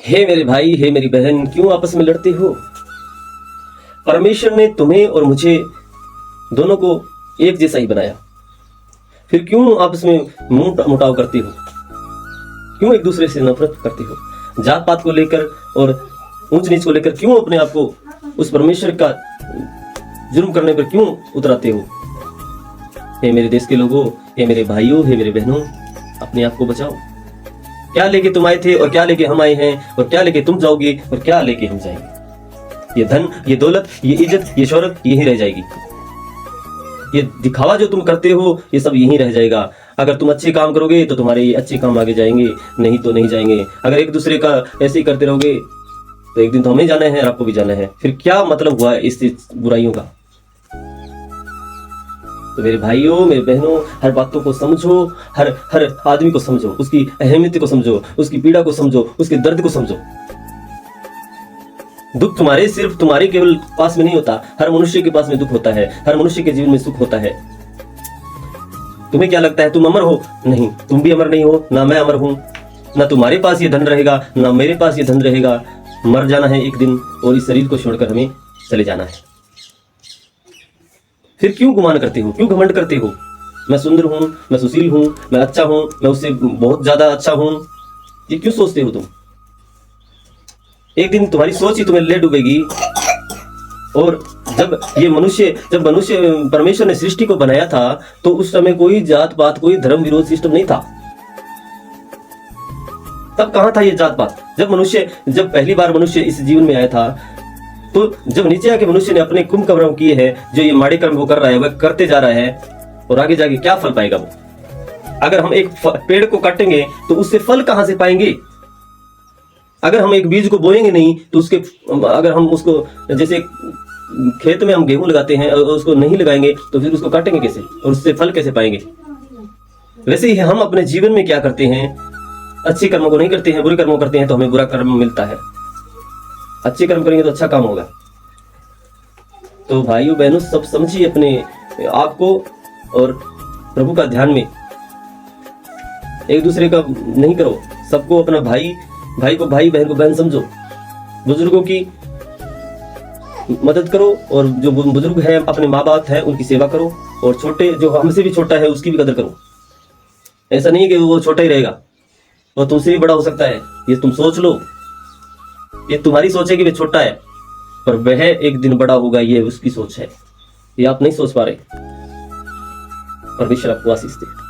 हे मेरे भाई, हे मेरी बहन, क्यों आपस में लड़ते हो? परमेश्वर ने तुम्हें और मुझे दोनों को एक जैसा ही बनाया, फिर क्यों आपस में मुटाव करते हो? क्यों एक दूसरे से नफरत करते हो? जात पात को लेकर और ऊंच नीच को लेकर क्यों अपने आप को उस परमेश्वर का जुर्म करने पर क्यों उतराते हो? हे मेरे देश के लोगों, हे मेरे भाइयों, हे मेरे बहनों, अपने आप को बचाओ। क्या लेके तुम आए थे और क्या लेके हम आए हैं, और क्या लेके तुम जाओगे और क्या लेके हम जाएंगे? ये धन, ये दौलत, ये इज्जत, ये शोहरत यहीं रह जाएगी। ये दिखावा जो तुम करते हो ये सब यहीं रह जाएगा। अगर तुम अच्छे काम करोगे तो तुम्हारे ये अच्छे काम आगे जाएंगे, नहीं तो नहीं जाएंगे। अगर एक दूसरे का ऐसे ही करते रहोगे तो एक दिन तो हमें जाना है और आपको भी जाना है। फिर क्या मतलब हुआ इस बुराइयों का? तो मेरे भाइयों, मेरे बहनों, हर बातों को समझो, हर हर आदमी को समझो, उसकी अहमियत को समझो, उसकी पीड़ा को समझो, उसके दर्द को समझो। दुख तुम्हारे सिर्फ तुम्हारे केवल पास में नहीं होता, हर मनुष्य के पास में दुख होता है, हर मनुष्य के जीवन में सुख होता है। तुम्हें क्या लगता है तुम अमर हो? नहीं, तुम भी अमर नहीं हो, ना मैं अमर हूं। ना तुम्हारे पास ये धन रहेगा, ना मेरे पास ये धन रहेगा। मर जाना है एक दिन और इस शरीर को छोड़कर हमें चले जाना है। फिर क्यों गुमान करते हो, क्यों घमंड करते हो? मैं सुंदर हूं, मैं सुशील हूं, मैं अच्छा हूं, मैं उससे बहुत ज्यादा अच्छा हूं, ये क्यों सोचते हो तुम? एक दिन तुम्हारी सोच ही तुम्हें ले डूबेगी। और जब मनुष्य परमेश्वर ने सृष्टि को बनाया था तो उस समय कोई जात पात, कोई धर्म विरोध सिस्टम नहीं था। तब कहां था ये जात पात? जब पहली बार मनुष्य इस जीवन में आया था, तो जब नीचे आके मनुष्य ने अपने कुंभकर्म किए हैं, जो ये माड़े कर्म वो कर रहा है, वह करते जा रहा है, और आगे जाके क्या फल पाएगा वो? अगर हम एक पेड़ को काटेंगे तो उससे फल कहां से पाएंगे? अगर हम एक बीज को बोएंगे नहीं तो अगर हम उसको, जैसे खेत में हम गेहूं लगाते हैं और उसको नहीं लगाएंगे तो फिर उसको काटेंगे कैसे और उससे फल कैसे पाएंगे? वैसे ही हम अपने जीवन में क्या करते हैं? अच्छे कर्मों को नहीं करते हैं, बुरे कर्मों करते हैं तो हमें बुरा कर्म मिलता है। अच्छे कर्म करेंगे तो अच्छा काम होगा। तो भाइयों बहनों, सब समझिए अपने आप को और प्रभु का ध्यान में। एक दूसरे का नहीं करो, सबको अपना भाई को भाई, बहन को बहन समझो। बुजुर्गों की मदद करो, और जो बुजुर्ग हैं, अपने माँ बाप हैं, उनकी सेवा करो, और छोटे जो हमसे भी छोटा है उसकी भी कदर करो। ऐसा नहीं कि वो छोटा ही रहेगा, वो तुमसे भी बड़ा हो सकता है। ये तुम सोच लो। ये तुम्हारी सोच है कि वह छोटा है, पर वह एक दिन बड़ा होगा, ये उसकी सोच है। ये आप नहीं सोच पा रहे। परमेश्वर आपको आशीष दे।